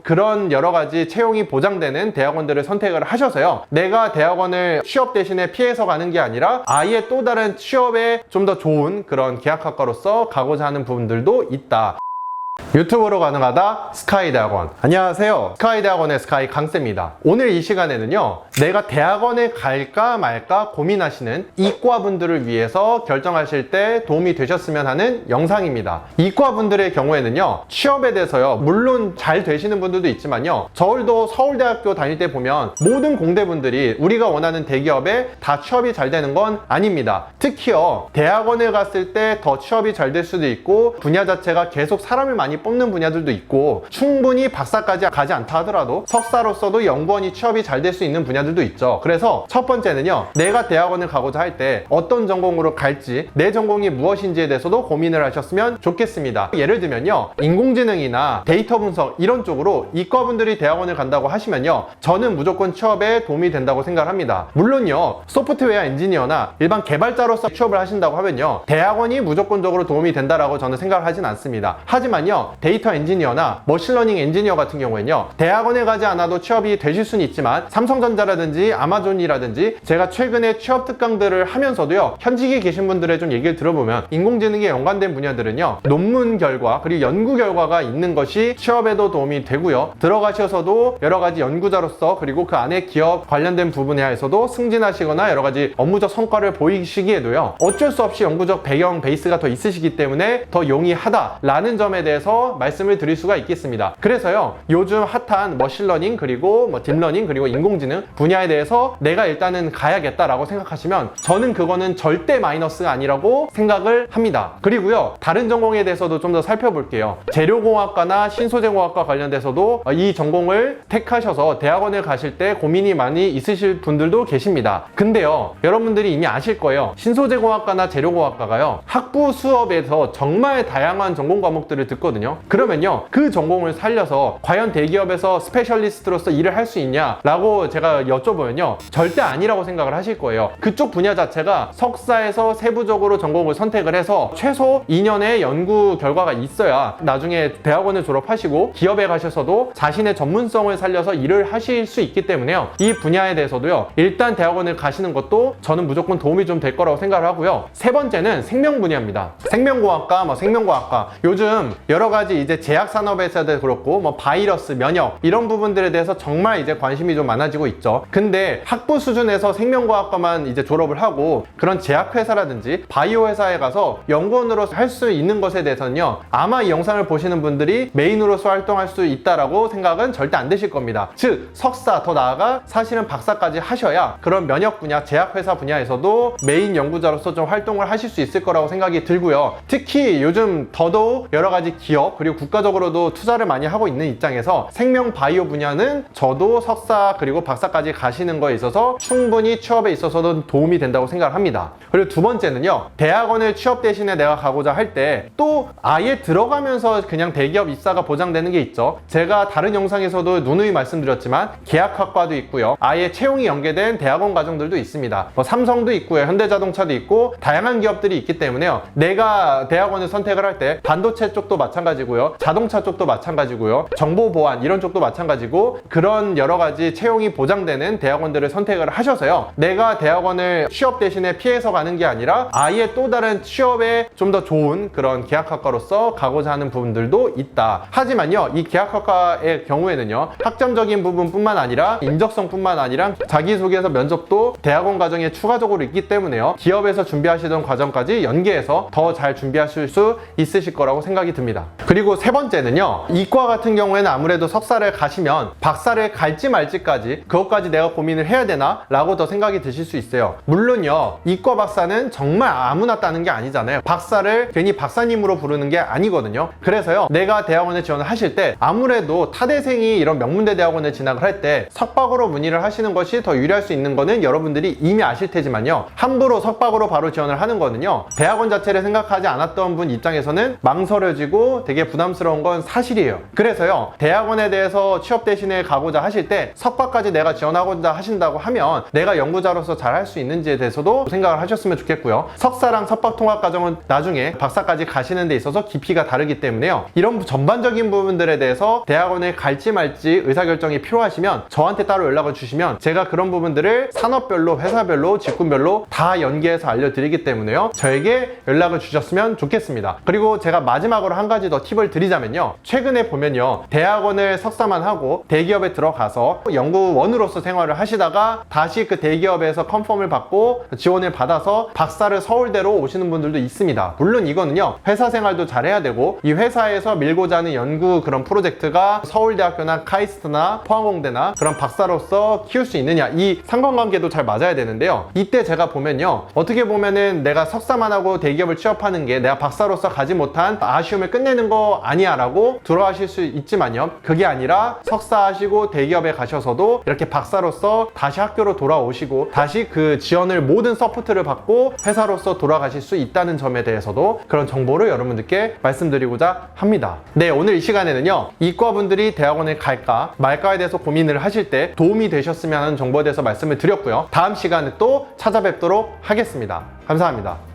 그런 여러 가지 채용이 보장되는 대학원들을 선택을 하셔서요, 내가 대학원을 취업 대신에 피해서 가는 게 아니라 아예 또 다른 취업에 좀 더 좋은 그런 계약학과로서 가고자 하는 부분들도 있다. 유튜브로 가능하다 스카이대학원. 안녕하세요, 스카이대학원의 스카이 강쌤입니다. 오늘 이 시간에는요, 내가 대학원에 갈까 말까 고민하시는 이과분들을 위해서 결정하실 때 도움이 되셨으면 하는 영상입니다. 이과분들의 경우에는요, 취업에 대해서요, 물론 잘 되시는 분들도 있지만요, 저도 서울대학교 다닐 때 보면 모든 공대분들이 우리가 원하는 대기업에 다 취업이 잘 되는 건 아닙니다. 특히요, 대학원에 갔을 때 더 취업이 잘 될 수도 있고, 분야 자체가 계속 사람을 많이 뽑는 분야들도 있고, 충분히 박사까지 가지 않다 하더라도 석사로서도 연구원이 취업이 잘 될 수 있는 분야들도 있죠. 그래서 첫 번째는요, 내가 대학원을 가고자 할 때 어떤 전공으로 갈지, 내 전공이 무엇인지에 대해서도 고민을 하셨으면 좋겠습니다. 예를 들면요, 인공지능이나 데이터 분석 이런 쪽으로 이과분들이 대학원을 간다고 하시면요, 저는 무조건 취업에 도움이 된다고 생각합니다. 물론요, 소프트웨어 엔지니어나 일반 개발자로서 취업을 하신다고 하면요, 대학원이 무조건적으로 도움이 된다라고 저는 생각을 하진 않습니다. 하지만요, 데이터 엔지니어나 머신러닝 엔지니어 같은 경우에는요, 대학원에 가지 않아도 취업이 되실 수는 있지만 삼성전자라든지 아마존이라든지, 제가 최근에 취업 특강들을 하면서도요, 현직에 계신 분들의 좀 얘기를 들어보면 인공지능에 연관된 분야들은요, 논문 결과 그리고 연구 결과가 있는 것이 취업에도 도움이 되고요, 들어가셔서도 여러 가지 연구자로서 그리고 그 안에 기업 관련된 부분에서도 승진하시거나 여러 가지 업무적 성과를 보이시기에도요, 어쩔 수 없이 연구적 배경 베이스가 더 있으시기 때문에 더 용이하다라는 점에 대해서 말씀을 드릴 수가 있겠습니다. 그래서요, 요즘 핫한 머신러닝 그리고 딥러닝 그리고 인공지능 분야에 대해서 내가 일단은 가야겠다라고 생각하시면 저는 그거는 절대 마이너스가 아니라고 생각을 합니다. 그리고요, 다른 전공에 대해서도 좀 더 살펴볼게요. 재료공학과나 신소재공학과 관련돼서도 이 전공을 택하셔서 대학원에 가실 때 고민이 많이 있으실 분들도 계십니다. 근데요, 여러분들이 이미 아실 거예요. 신소재공학과나 재료공학과가요, 학부 수업에서 정말 다양한 전공 과목들을 듣거든요. 그러면요, 그 전공을 살려서 과연 대기업에서 스페셜리스트로서 일을 할 수 있냐라고 제가 여쭤보면요, 절대 아니라고 생각을 하실 거예요. 그쪽 분야 자체가 석사에서 세부적으로 전공을 선택을 해서 최소 2년의 연구 결과가 있어야 나중에 대학원을 졸업하시고 기업에 가셔서도 자신의 전문성을 살려서 일을 하실 수 있기 때문에요, 이 분야에 대해서도요, 일단 대학원을 가시는 것도 저는 무조건 도움이 좀 될 거라고 생각을 하고요. 세 번째는 생명 분야입니다. 생명공학과, 생명과학과, 요즘 여러 가지 이제 제약산업에서도 그렇고 바이러스, 면역 이런 부분들에 대해서 정말 이제 관심이 좀 많아지고 있죠. 근데 학부 수준에서 생명과학과만 이제 졸업을 하고 그런 제약회사라든지 바이오 회사에 가서 연구원으로 할 수 있는 것에 대해서는요, 아마 이 영상을 보시는 분들이 메인으로서 활동할 수 있다라고 생각은 절대 안 되실 겁니다. 즉 석사, 더 나아가 사실은 박사까지 하셔야 그런 면역 분야, 제약회사 분야에서도 메인 연구자로서 좀 활동을 하실 수 있을 거라고 생각이 들고요. 특히 요즘 더더욱 여러 가지 기업 그리고 국가적으로도 투자를 많이 하고 있는 입장에서 생명 바이오 분야는 저도 석사 그리고 박사까지 가시는 거에 있어서 충분히 취업에 있어서도 도움이 된다고 생각을 합니다. 그리고 두 번째는요, 대학원을 취업 대신에 내가 가고자 할 때 또 아예 들어가면서 그냥 대기업 입사가 보장되는 게 있죠. 제가 다른 영상에서도 누누이 말씀드렸지만 계약학과도 있고요, 아예 채용이 연계된 대학원 과정들도 있습니다. 삼성도 있고요, 현대자동차도 있고 다양한 기업들이 있기 때문에요, 내가 대학원을 선택을 할 때 반도체 쪽도 마찬가지고요, 자동차 쪽도 마찬가지고요, 정보보안 이런 쪽도 마찬가지고, 그런 여러 가지 채용이 보장되는 대학원들을 선택을 하셔서요, 내가 대학원을 취업 대신에 피해서 가는 게 아니라 아예 또 다른 취업에 좀 더 좋은 그런 계약학과로서 가고자 하는 부분들도 있다. 하지만요, 이 계약학과의 경우에는요, 학점적인 부분뿐만 아니라 인적성뿐만 아니라 자기소개서 면접도 대학원 과정에 추가적으로 있기 때문에요, 기업에서 준비하시던 과정까지 연계해서 더 잘 준비하실 수 있으실 거라고 생각이 듭니다. 그리고 세 번째는요, 이과 같은 경우에는 아무래도 석사를 가시면 박사를 갈지 말지까지 그것까지 내가 고민을 해야 되나? 라고 더 생각이 드실 수 있어요. 물론요, 이과 박사는 정말 아무나 따는 게 아니잖아요. 박사를 괜히 박사님으로 부르는 게 아니거든요. 그래서요, 내가 대학원에 지원을 하실 때 아무래도 타대생이 이런 명문대 대학원에 진학을 할 때 석박으로 문의를 하시는 것이 더 유리할 수 있는 거는 여러분들이 이미 아실 테지만요, 함부로 석박으로 바로 지원을 하는 거는요, 대학원 자체를 생각하지 않았던 분 입장에서는 망설여지고 되게 부담스러운 건 사실이에요. 그래서요, 대학원에 대해서 취업 대신에 가고자 하실 때 석박까지 내가 지원하고자 하신다고 하면 내가 연구자로서 잘 할 수 있는지에 대해서도 생각을 하셨으면 좋겠고요. 석사랑 석박통합과정은 나중에 박사까지 가시는 데 있어서 깊이가 다르기 때문에요. 이런 전반적인 부분들에 대해서 대학원에 갈지 말지 의사결정이 필요하시면 저한테 따로 연락을 주시면 제가 그런 부분들을 산업별로, 회사별로, 직군별로 다 연계해서 알려드리기 때문에요. 저에게 연락을 주셨으면 좋겠습니다. 그리고 제가 마지막으로 한 가지 더 팁을 드리자면요. 최근에 보면요, 대학원을 석사만 하고 대기업에 들어가서 연구원으로서 생활을 하시다가 다시 그 대기업에서 컨펌을 받고 지원을 받아서 박사를 서울대로 오시는 분들도 있습니다. 물론 이거는요, 회사 생활도 잘 해야 되고 이 회사에서 밀고자 하는 연구 그런 프로젝트가 서울대학교나 카이스트나 포항공대나 그런 박사로서 키울 수 있느냐, 이 상관관계도 잘 맞아야 되는데요. 이때 제가 보면요, 어떻게 보면은 내가 석사만 하고 대기업을 취업하는 게 내가 박사로서 가지 못한 아쉬움을 끝내는 거 아니야 라고 들어가실 수 있지만요, 그게 아니라 석사하시고 대기업에 가셔서도 이렇게 박사로서 다시 학교로 돌아오시고 다시 그 지원을 모든 서포트를 받고 회사로서 돌아가실 수 있다는 점에 대해서도 그런 정보를 여러분들께 말씀드리고자 합니다. 네, 오늘 이 시간에는요, 이과분들이 대학원을 갈까 말까에 대해서 고민을 하실 때 도움이 되셨으면 하는 정보에 대해서 말씀을 드렸고요. 다음 시간에 또 찾아뵙도록 하겠습니다. 감사합니다.